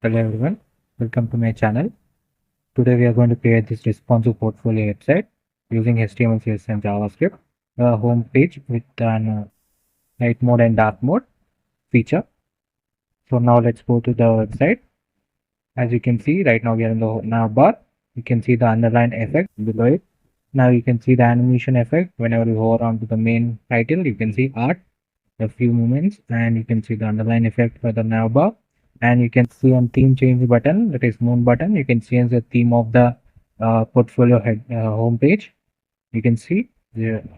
Hello everyone, welcome to my channel. Today we are going to create this responsive portfolio website using HTML, CSS and JavaScript. A home page with an light mode and dark mode feature. So now let's go to the website. As you can see, right now we are in the nav bar. You can see the underline effect below it. Now you can see the animation effect. Whenever you hover onto the main title, you can see art, a few moments, and you can see the underline effect for the nav bar. And you can see on theme change button, that is moon button. You can change the theme of the portfolio head home page. You can see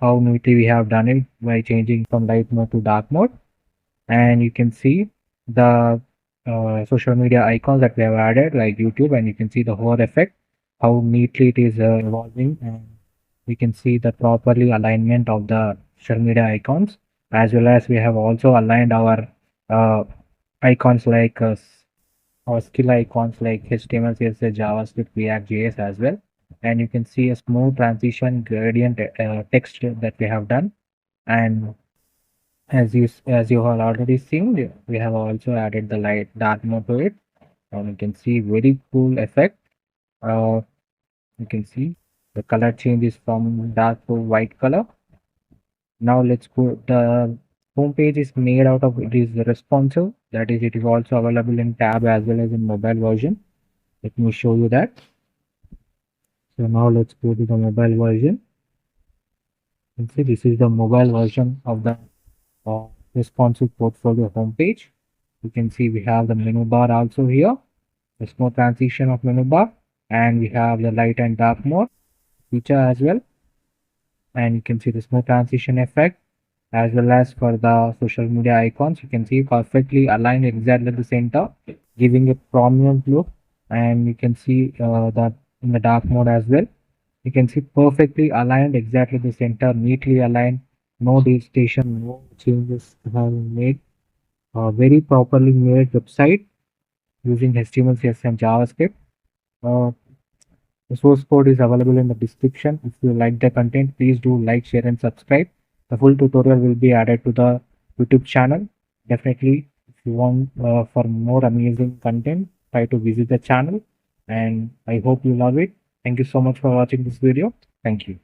how neatly we have done it by changing from light mode to dark mode. And you can see the social media icons that we have added like YouTube, and you can see the hover effect, how neatly it is evolving, and we can see the properly alignment of the social media icons, as well as we have also aligned our uh, icons like our skill icons like HTML, CSS, JavaScript, React, JS as well. And you can see a smooth transition gradient text that we have done. And as you have already seen, we have also added the light dark mode to it, and you can see very cool effect. Uh, you can see the color changes from dark to white color. Now let's go. The home page is made out of, it is responsive. That is, it is also available in tab as well as in mobile version. Let me show you that. So now let's go to the mobile version. You can see this is the mobile version of the responsive portfolio homepage. You can see we have the menu bar also here. There's no transition of menu bar, and we have the light and dark mode feature as well. And you can see the smooth transition effect, as well as for the social media icons. You can see perfectly aligned exactly at the center, giving a prominent look. And you can see that in the dark mode as well. You can see perfectly aligned exactly the center, neatly aligned, no station, no changes have been made. Very properly made website using HTML, CSS and JavaScript. Uh, the source code is available in the description. If you like the content, please do like, share and subscribe. The full tutorial will be added to the YouTube channel. Definitely, if you want for more amazing content, try to visit the channel, and I hope you love it. Thank you so much for watching this video. Thank you.